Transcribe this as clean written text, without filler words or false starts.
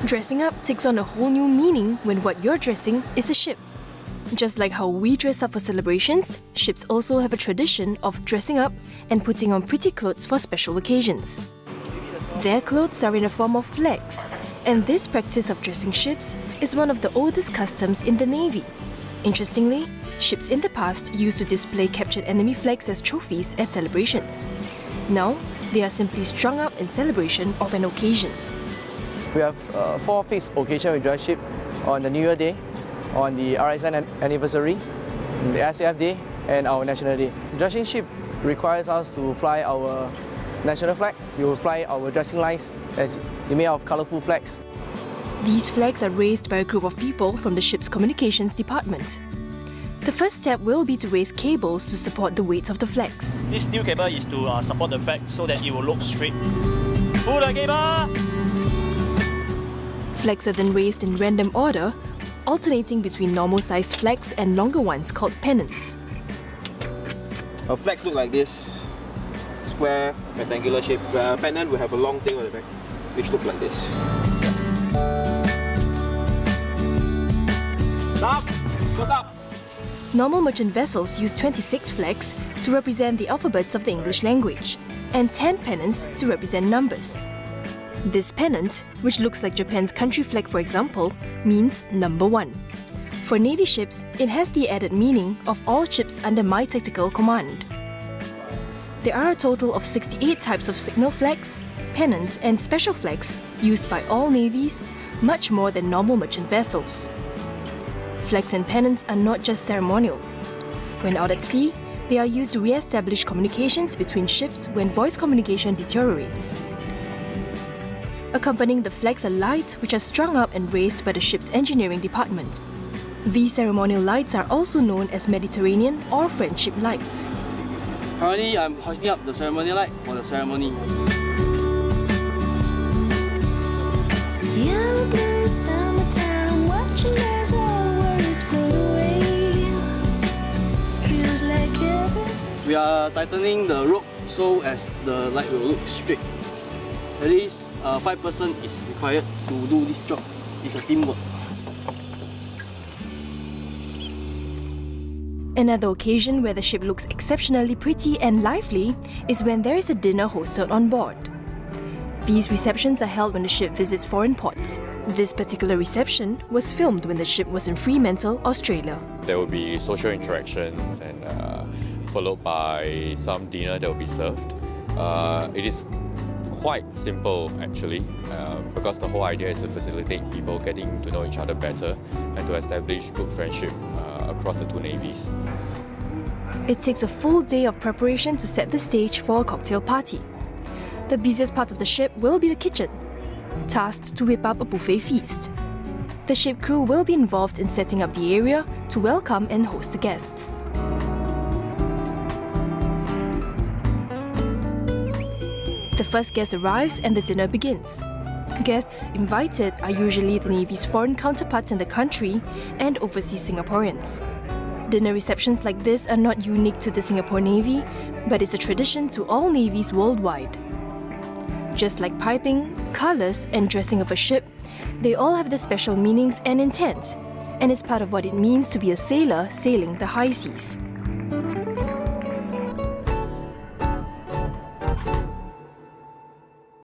Dressing up takes on a whole new meaning when what you're dressing is a ship. Just like how we dress up for celebrations, ships also have a tradition of dressing up and putting on pretty clothes for special occasions. Their clothes are in a form of flags, and this practice of dressing ships is one of the oldest customs in the Navy. Interestingly, ships in the past used to display captured enemy flags as trophies at celebrations. Now, they are simply strung up in celebration of an occasion. We have 4 fixed occasions we dress ship: on the New Year Day, on the RSN anniversary, the SAF Day, and our National Day. Dressing ship requires us to fly our national flag. We will fly our dressing lines as made of colorful flags. These flags are raised by a group of people from the ship's communications department. The first step will be to raise cables to support the weight of the flags. This steel cable is to support the flag so that it will look straight. Pull the cable! Flags are then raised in random order, alternating between normal-sized flags and longer ones called pennants. Our flags look like this: square, rectangular shape. The pennant will have a long tail at the back, which looks like this. Stop! Go up! Normal merchant vessels use 26 flags to represent the alphabets of the English language, and 10 pennants to represent numbers. This pennant, which looks like Japan's country flag for example, means number 1. For Navy ships, it has the added meaning of all ships under my tactical command. There are a total of 68 types of signal flags, pennants and special flags used by all navies, much more than normal merchant vessels. Flags and pennants are not just ceremonial. When out at sea, they are used to re-establish communications between ships when voice communication deteriorates. Accompanying the flags are lights which are strung up and raised by the ship's engineering department. These ceremonial lights are also known as Mediterranean or friendship lights. Currently, I'm hoisting up the ceremonial light for the ceremony. Yellow blue summertime, watching as our worries float away. Feels like heaven. We are tightening the rope so as the light will look straight. At least 5 persons is required to do this job. It's a teamwork. Another occasion where the ship looks exceptionally pretty and lively is when there is a dinner hosted on board. These receptions are held when the ship visits foreign ports. This particular reception was filmed when the ship was in Fremantle, Australia. There will be social interactions and followed by some dinner that will be served. It is quite simple actually, because the whole idea is to facilitate people getting to know each other better and to establish good friendship across the two navies. It takes a full day of preparation to set the stage for a cocktail party. The busiest part of the ship will be the kitchen, tasked to whip up a buffet feast. The ship crew will be involved in setting up the area to welcome and host the guests. The first guest arrives and the dinner begins. Guests invited are usually the Navy's foreign counterparts in the country and overseas Singaporeans. Dinner receptions like this are not unique to the Singapore Navy, but it's a tradition to all navies worldwide. Just like piping, colours and dressing of a ship, they all have their special meanings and intent, and it's part of what it means to be a sailor sailing the high seas.